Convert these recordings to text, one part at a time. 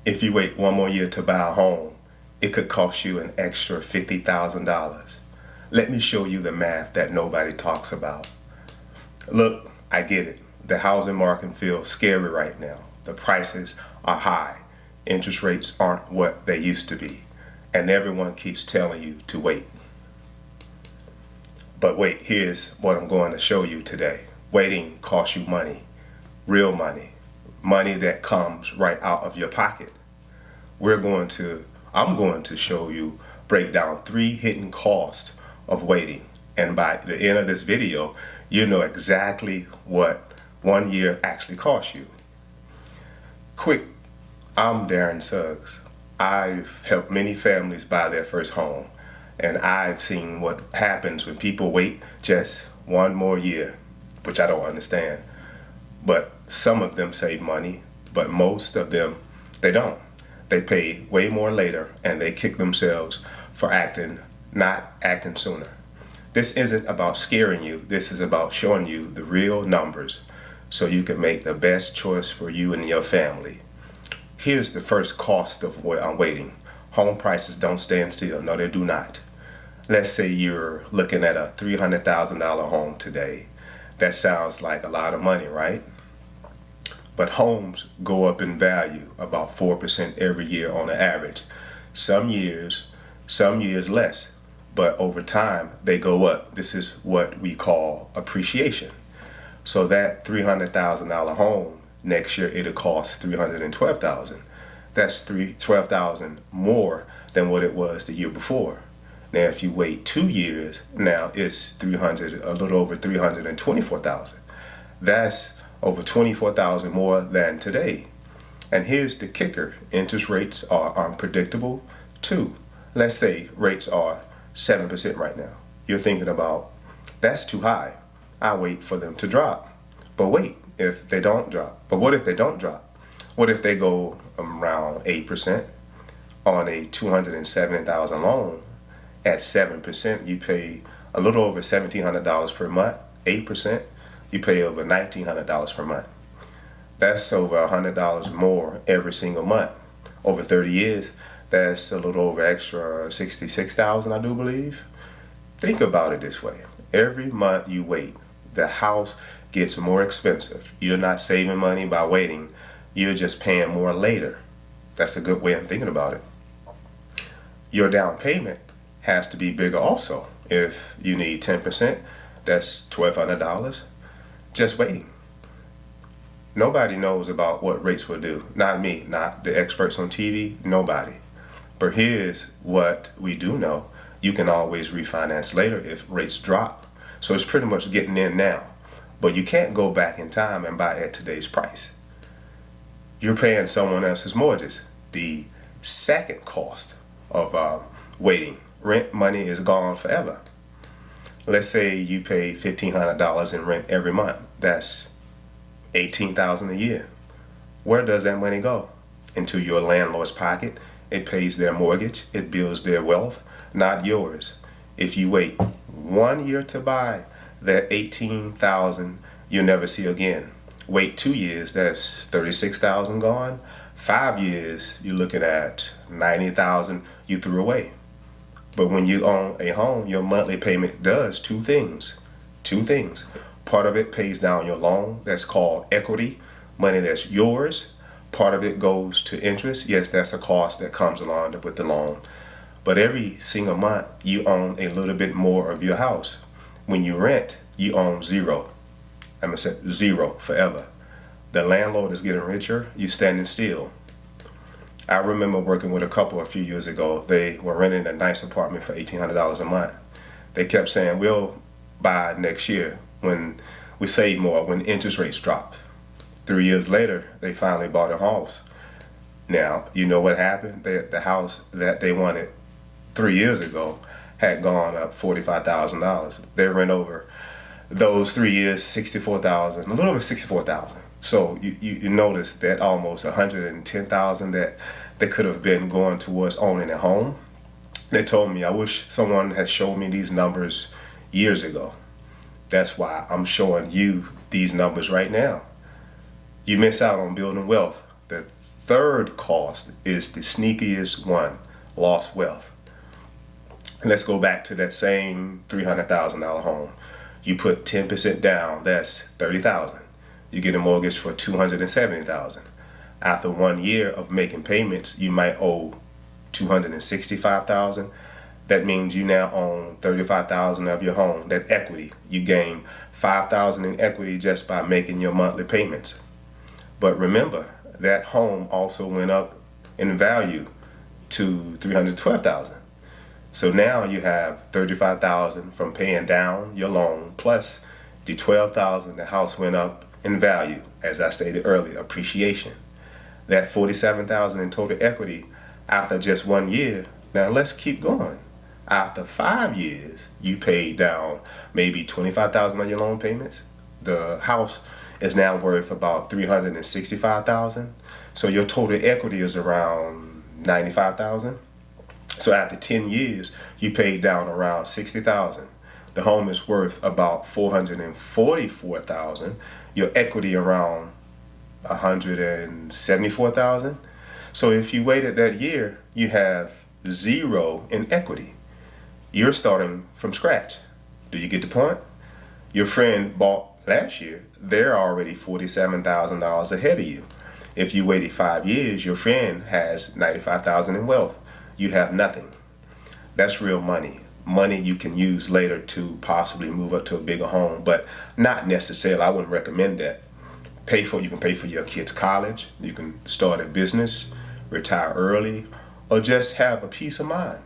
If you wait one more year to buy a home, it could cost you an extra $50,000. Let me show you the math that nobody talks about. Look, I get it. The housing market feels scary right now. The prices are high. Interest rates aren't what they used to be. And everyone keeps telling you to wait. But wait, here's what I'm going to show you today. Waiting costs you money, real money, money that comes right out of your pocket. I'm going to show you, break down 3 hidden costs of waiting. And by the end of this video, you know exactly what 1 year actually costs you. Quick, I'm Darren Suggs. I've helped many families buy their first home. And I've seen what happens when people wait just one more year, which I don't understand. But some of them save money, but most of them, they don't. They pay way more later, and they kick themselves for not acting sooner. This isn't about scaring you. This is about showing you the real numbers so you can make the best choice for you and your family. Here's the first cost of waiting. Home prices don't stand still. No, they do not. Let's say you're looking at a $300,000 home today. That sounds like a lot of money, right? But homes go up in value about 4% every year on an average. Some years less, but over time they go up. This is what we call appreciation. So that $300,000 home next year, it'll cost $312,000. That's $12,000 more than what it was the year before. Now, if you wait 2 years, now it's a little over $324,000. That's over $24,000 more than today. And here's the kicker: interest rates are unpredictable too. Let's say rates are 7% right now. You're thinking about, that's too high. I wait for them to drop. But wait, if they don't drop. But what if they don't drop? What if they go around 8% on a $270,000 loan? At 7%, you pay a little over $1,700 per month. 8%, you pay over $1,900 per month. That's over $100 more every single month. Over 30 years, that's a little over extra $66,000, I do believe. Think about it this way. Every month you wait, the house gets more expensive. You're not saving money by waiting. You're just paying more later. That's a good way of thinking about it. Your down payment has to be bigger also. If you need 10%, that's $1,200. Just waiting. Nobody knows about what rates will do. Not me, not the experts on TV, nobody. But here's what we do know. You can always refinance later if rates drop. So it's pretty much getting in now. But you can't go back in time and buy at today's price. You're paying someone else's mortgage. The second cost of waiting, rent money is gone forever. Let's say you pay $1,500 in rent every month. That's $18,000 a year. Where does that money go? Into your landlord's pocket. It pays their mortgage. It builds their wealth, not yours. If you wait 1 year to buy, that $18,000 you'll never see again. Wait 2 years, that's $36,000 gone. 5 years, you're looking at $90,000 you threw away. But when you own a home, your monthly payment does two things. Part of it pays down your loan. That's called equity, money that's yours. Part of it goes to interest. Yes, that's a cost that comes along with the loan. But every single month, you own a little bit more of your house. When you rent, you own zero. I'm going to say zero forever. The landlord is getting richer, you standing still. I remember working with a couple a few years ago. They were renting a nice apartment for $1,800 a month. They kept saying, we'll buy next year when we save more, when interest rates drop. 3 years later, they finally bought a house. Now, you know what happened? The house that they wanted 3 years ago had gone up $45,000. They rent over those 3 years, $64,000, a little over $64,000. So you notice that almost $110,000 that they could have been going towards owning a home. They told me, I wish someone had shown me these numbers years ago. That's why I'm showing you these numbers right now. You miss out on building wealth. The third cost is the sneakiest one, lost wealth. And let's go back to that same $300,000 home. You put 10% down, that's $30,000. You get a mortgage for $270,000. After 1 year of making payments, you might owe $265,000. That means you now own $35,000 of your home. That equity, you gain $5,000 in equity just by making your monthly payments. But remember, that home also went up in value to $312,000. So now you have $35,000 from paying down your loan plus the $12,000 the house went up in value, as I stated earlier, appreciation. That $47,000 in total equity after just 1 year. Now let's keep going. After 5 years, you paid down maybe $25,000 on your loan payments. The house is now worth about $365,000. So your total equity is around $95,000. So after 10 years, you paid down around $60,000. The home is worth about $444,000. Your equity around $174,000. So if you waited that year, you have zero in equity. You're starting from scratch. Do you get the point? Your friend bought last year, they're already $47,000 ahead of you. If you waited 5 years, your friend has $95,000 in wealth. You have nothing. That's real money. Money you can use later to possibly move up to a bigger home, but not necessarily. I wouldn't recommend that. You can pay for your kids' college. You can start a business, retire early, or just have a peace of mind.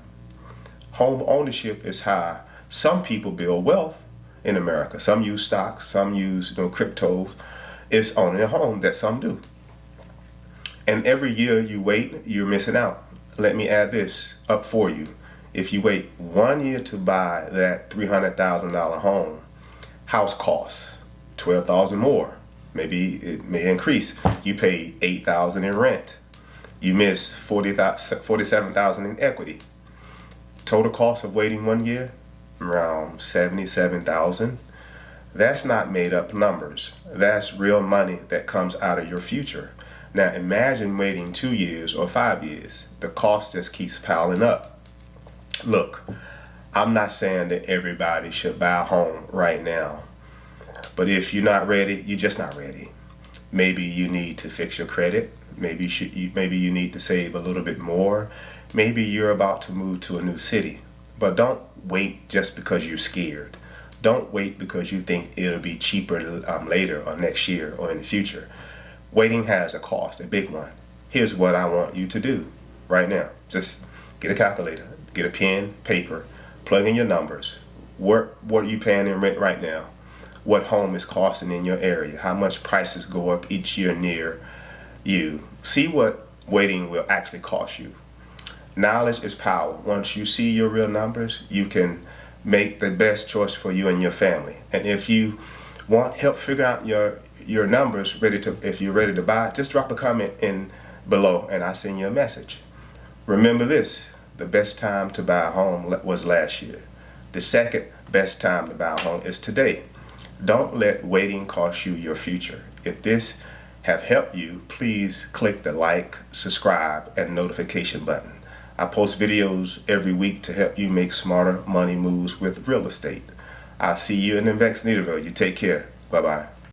Home ownership is how some people build wealth in America. Some use stocks, some use cryptos. It's owning a home that some do. And every year you wait, you're missing out. Let me add this up for you. If you wait 1 year to buy that $300,000 home, house costs $12,000 more. Maybe it may increase. You pay $8,000 in rent. You miss $47,000 in equity. Total cost of waiting 1 year, around $77,000. That's not made up numbers. That's real money that comes out of your future. Now imagine waiting 2 years or 5 years. The cost just keeps piling up. Look, I'm not saying that everybody should buy a home right now. But if you're not ready, you're just not ready. Maybe you need to fix your credit. Maybe you need to save a little bit more. Maybe you're about to move to a new city. But don't wait just because you're scared. Don't wait because you think it'll be cheaper later or next year or in the future. Waiting has a cost, a big one. Here's what I want you to do right now. Just get a calculator, get a pen, paper, plug in your numbers. What are you paying in rent right now? What home is costing in your area? How much prices go up each year near you? See what waiting will actually cost you. Knowledge is power. Once you see your real numbers, you can make the best choice for you and your family. And if you want help figure out your numbers, if you're ready to buy, just drop a comment in below and I'll send you a message. Remember this, the best time to buy a home was last year. The second best time to buy a home is today. Don't let waiting cost you your future. If this have helped you, please click the like, subscribe, and notification button. I post videos every week to help you make smarter money moves with real estate. I'll see you in the next video. You take care. Bye-bye.